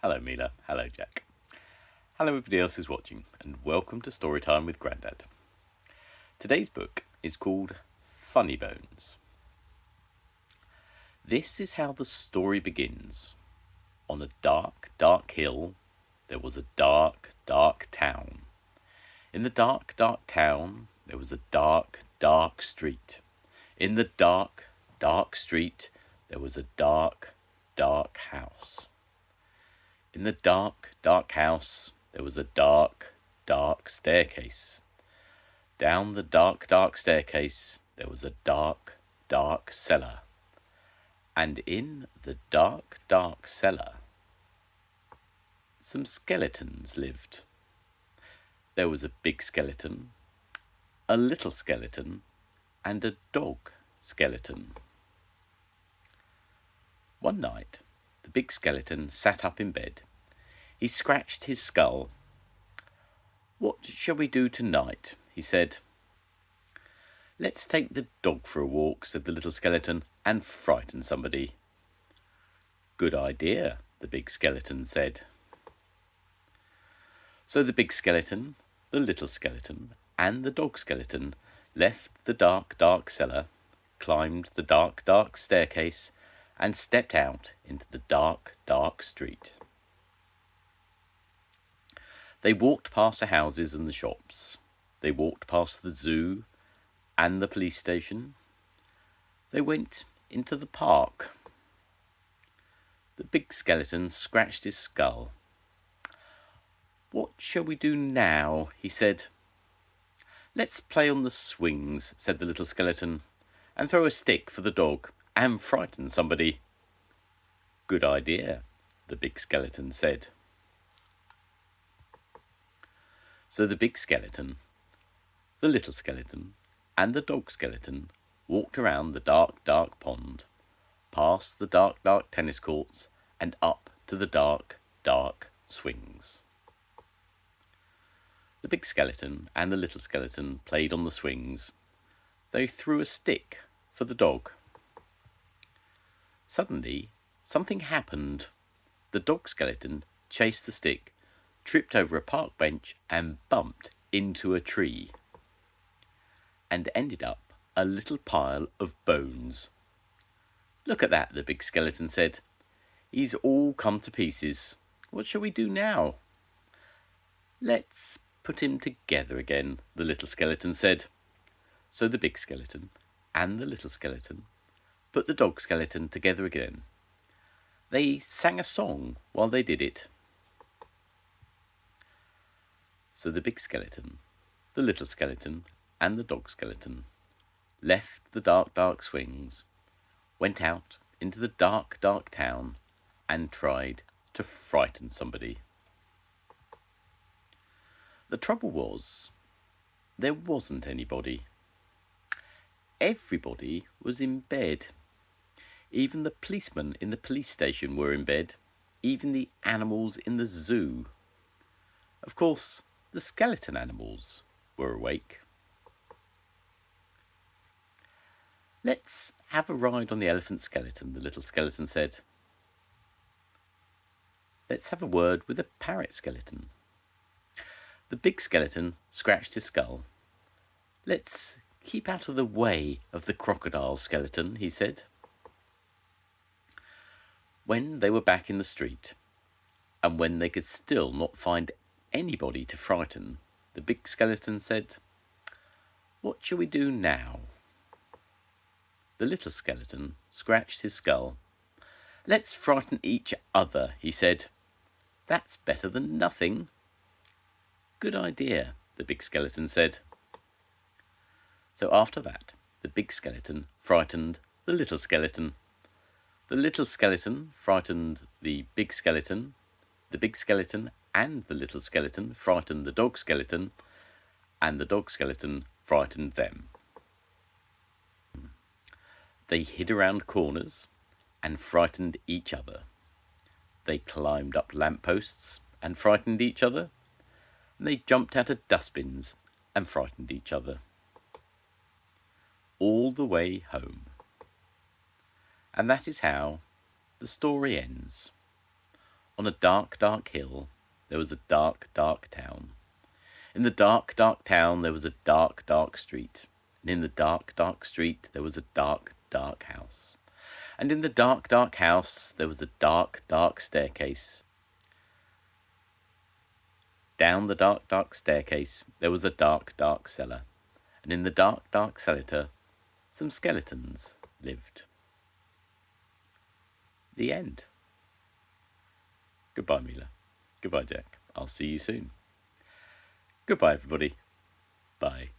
Hello Mila, hello Jack. Hello everybody else who's watching, and welcome to Storytime with Grandad. Today's book is called Funnybones. This is how the story begins. On a dark, dark hill, there was a dark, dark town. In the dark, dark town, there was a dark, dark street. In the dark, dark street, there was a dark, dark house. In the dark, dark house, there was a dark, dark staircase. Down the dark, dark staircase, there was a dark, dark cellar. And in the dark, dark cellar, some skeletons lived. There was a big skeleton, a little skeleton, and a dog skeleton. One night, the big skeleton sat up in bed. He scratched his skull. "What shall we do tonight?" he said. "Let's take the dog for a walk," said the little skeleton, "and frighten somebody." "Good idea," the big skeleton said. So the big skeleton, the little skeleton, and the dog skeleton left the dark, dark cellar, climbed the dark, dark staircase, and stepped out into the dark, dark street. They walked past the houses and the shops. They walked past the zoo and the police station. They went into the park. The big skeleton scratched his skull. "What shall we do now?" he said. "Let's play on the swings," said the little skeleton, "and throw a stick for the dog and frighten somebody." "Good idea," the big skeleton said. So the big skeleton, the little skeleton, and the dog skeleton walked around the dark, dark pond, past the dark, dark tennis courts, and up to the dark, dark swings. The big skeleton and the little skeleton played on the swings. They threw a stick for the dog. Suddenly, something happened. The dog skeleton chased the stick, tripped over a park bench, and bumped into a tree, and ended up a little pile of bones. "Look at that," the big skeleton said. "He's all come to pieces. What shall we do now?" "Let's put him together again," the little skeleton said. So the big skeleton and the little skeleton put the dog skeleton together again. They sang a song while they did it. So the big skeleton, the little skeleton, and the dog skeleton left the dark, dark swings, went out into the dark, dark town, and tried to frighten somebody. The trouble was, there wasn't anybody. Everybody was in bed. Even the policemen in the police station were in bed. Even the animals in the zoo. Of course, the skeleton animals were awake. "Let's have a ride on the elephant skeleton," the little skeleton said. "Let's have a word with the parrot skeleton." The big skeleton scratched his skull. "Let's keep out of the way of the crocodile skeleton," he said. When they were back in the street, and when they could still not find anybody to frighten, the big skeleton said, "What shall we do now?" The little skeleton scratched his skull. "Let's frighten each other," he said. "That's better than nothing." "Good idea," the big skeleton said. So after that, the big skeleton frightened the little skeleton. The little skeleton frightened the big skeleton and the little skeleton frightened the dog skeleton, and the dog skeleton frightened them. They hid around corners and frightened each other. They climbed up lampposts and frightened each other. And they jumped out of dustbins and frightened each other. All the way home. And that is how the story ends. On a dark, dark hill, there was a dark, dark town. In the dark, dark town, there was a dark, dark street. And in the dark, dark street, there was a dark, dark house. And in the dark, dark house, there was a dark, dark staircase. Down the dark, dark staircase, there was a dark, dark cellar. And in the dark, dark cellar, some skeletons lived. The end. Goodbye, Mila. Goodbye, Jack. I'll see you soon. Goodbye, everybody. Bye.